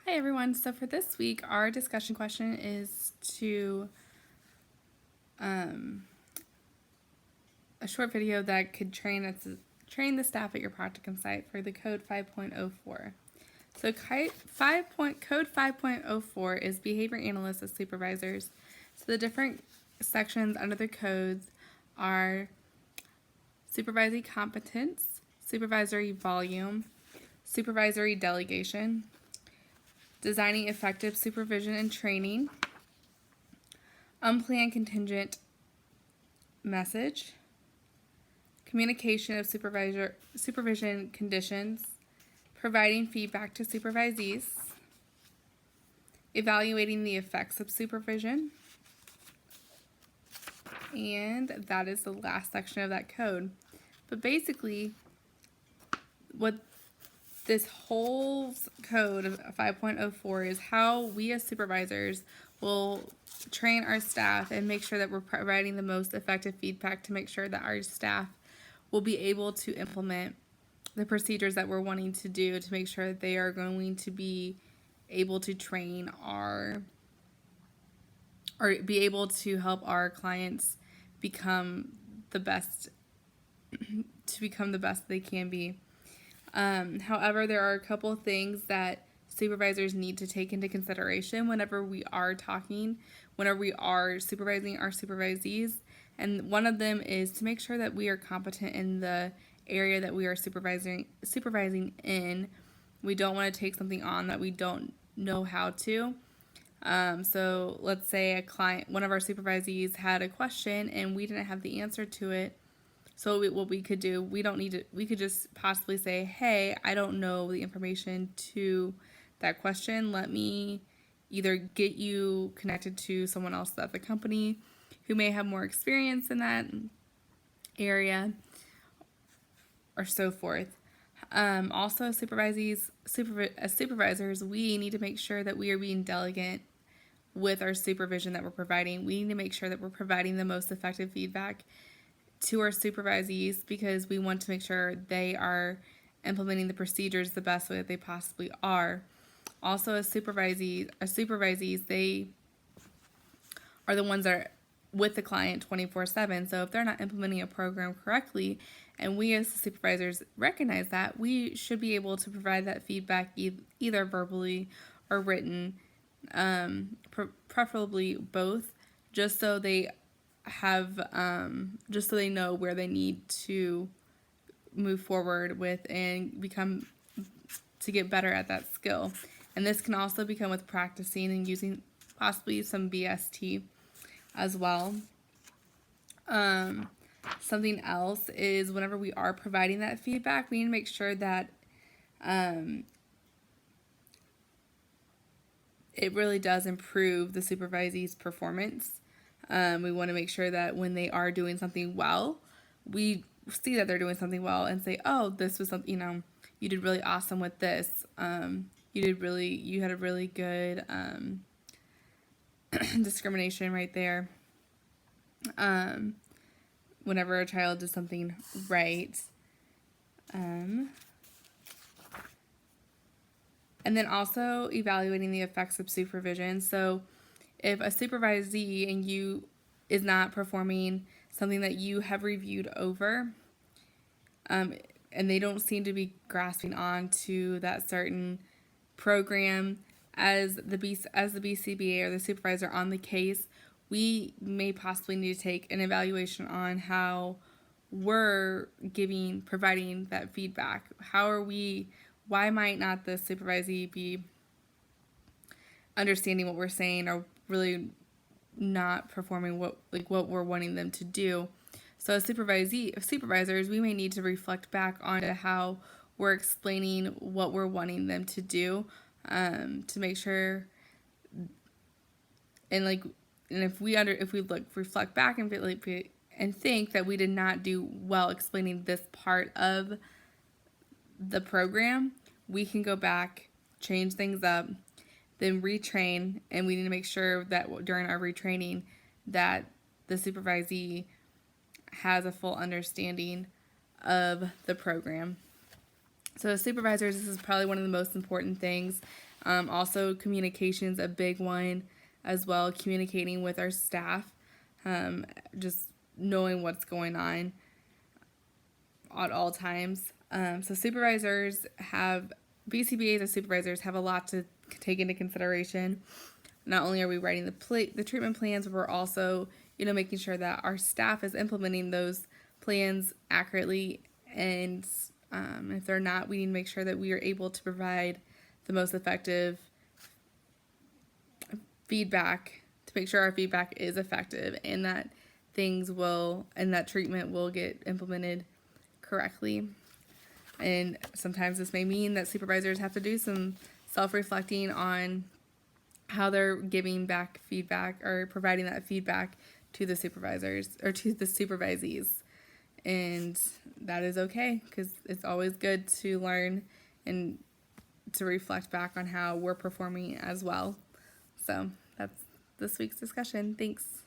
Hi everyone. So for this week, our discussion question is to a short video that could train the staff at your practicum site for the Code 5.04. So Code 5.04 is behavior analysts as supervisors. So the different sections under the codes are supervisory competence, supervisory volume, supervisory delegation, designing effective supervision and training, unplanned contingent message, communication of supervision conditions, providing feedback to supervisees, evaluating the effects of supervision, and that is the last section of that code. But basically, what this whole code of 5.04 is how we as supervisors will train our staff and make sure that we're providing the most effective feedback to make sure that our staff will be able to implement the procedures that we're wanting to do to make sure that they are going to be able to train or be able to help our clients become the best they can be. However, there are a couple of things that supervisors need to take into consideration whenever we are supervising our supervisees. And one of them is to make sure that we are competent in the area that we are supervising in. We don't want to take something on that we don't know how to. So let's say one of our supervisees had a question and we didn't have the answer to it. So what we could do, we could just possibly say, hey, I don't know the information to that question. Let me either get you connected to someone else at the company who may have more experience in that area or so forth. Also, as supervisors, we need to make sure that we are being diligent with our supervision that we're providing. We need to make sure that we're providing the most effective feedback to our supervisees because we want to make sure they are implementing the procedures the best way that they possibly are. Also, as supervisees, they are the ones that are with the client 24/7. So if they're not implementing a program correctly, and we as the supervisors recognize that, we should be able to provide that feedback either verbally or written, preferably both, just so they know where they need to move forward with and to get better at that skill. And this can also become with practicing and using possibly some BST as well. Something else is whenever we are providing that feedback, we need to make sure that it really does improve the supervisee's performance. We want to make sure that when they are doing something well, we see that they're doing something well and say, oh, this was something, you did really awesome with this. You had a really good discrimination right there. Whenever a child does something right. And then also evaluating the effects of supervision. So if a supervisee and you is not performing something that you have reviewed over, and they don't seem to be grasping on to that certain program, as the BCBA or the supervisor on the case, we may possibly need to take an evaluation on how we're providing that feedback. Why might not the supervisee be understanding what we're saying or really not performing what we're wanting them to do? So as supervisors, we may need to reflect back on how we're explaining what we're wanting them to do, to make sure, and if we reflect back and think that we did not do well explaining this part of the program, we can go back, change things up, then retrain, and we need to make sure that during our retraining that the supervisee has a full understanding of the program. So as supervisors, this is probably one of the most important things. Also, communication's a big one as well, communicating with our staff, just knowing what's going on at all times. So supervisors have, BCBAs as supervisors have a lot to take into consideration. Not only are we writing the treatment plans, we're also, making sure that our staff is implementing those plans accurately. And if they're not, we need to make sure that we are able to provide the most effective feedback to make sure our feedback is effective and that that treatment will get implemented correctly. And sometimes this may mean that supervisors have to do some self-reflecting on how they're giving back feedback or providing that feedback to the supervisors or to the supervisees. And that is okay, because it's always good to learn and to reflect back on how we're performing as well. So that's this week's discussion. Thanks.